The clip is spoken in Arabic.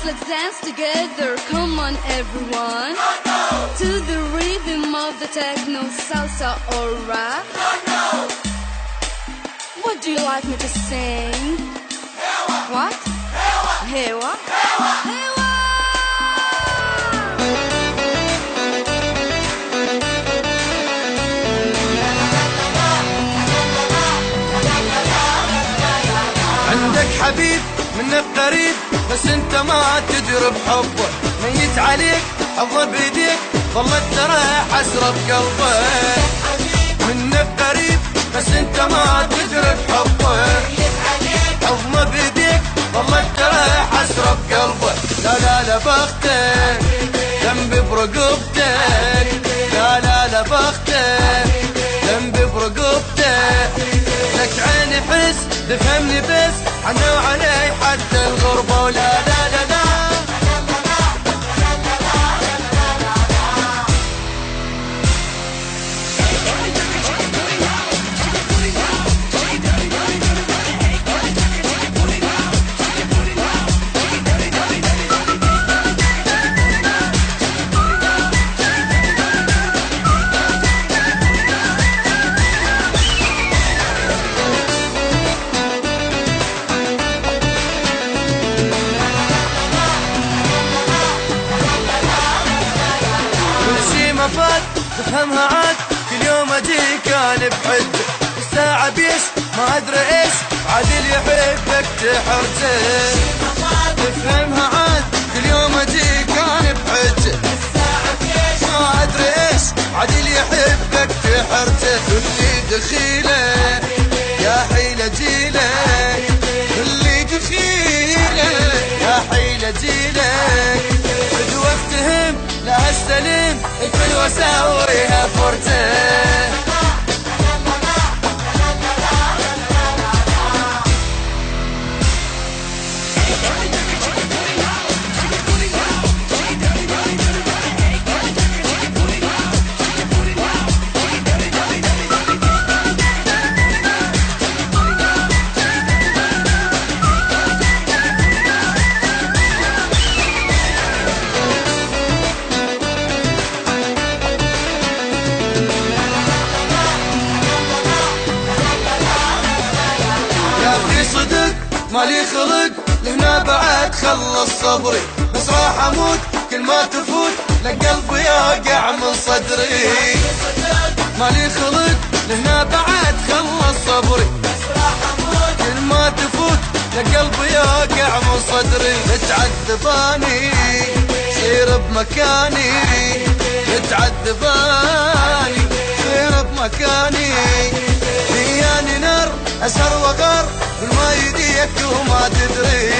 let's dance together. Come on, everyone. To the rhythm of the techno, salsa or rap. What do you like me to sing? What? Hewa? Hewa! عندك حبيب منك قريب بس انت ما تدري بحبه، ميت عليك حظه بيديك ظلت ترى حسرة بقلبك. منك قريب بس انت ما تدري بحبه، حظه بيديك ظلت ترى حسرة بقلبك. لا لا لا بختك ذنبي برقبتك، لا لا لا بختك ذنبي برقبتك. لك عيني حس تفهمني بس عنه وعلي حتى الغربة. ولا لا لا لا فات تفهمها عاد، كل يوم اجيك انا بحد الساعة بيش ما ادري ايش عادل يحبك تحرجه. تفهمها عاد كل يوم اجيك انا بحد الساعة بيش ما ادري ايش عادل يحبك تحرجه. اللي دخيله يا حيلة جيلك، اللي دخيله يا حيلة جيلك. خذ وافتهم لا استلم الكل واسويها فرته. صدق مالي خلق لهنا بعد خلص صبري، بس راح اموت كل ما تفوت لقلبي يقع من صدري. مالي خلق لهنا بعد خلص صبري، بس راح اموت كل ما تفوت لقلبي يقع من صدري. تعذباني سير بمكاني، تعذباني سير بمكاني. لياني نار أسهر وغار كل ما يديك وما تدري.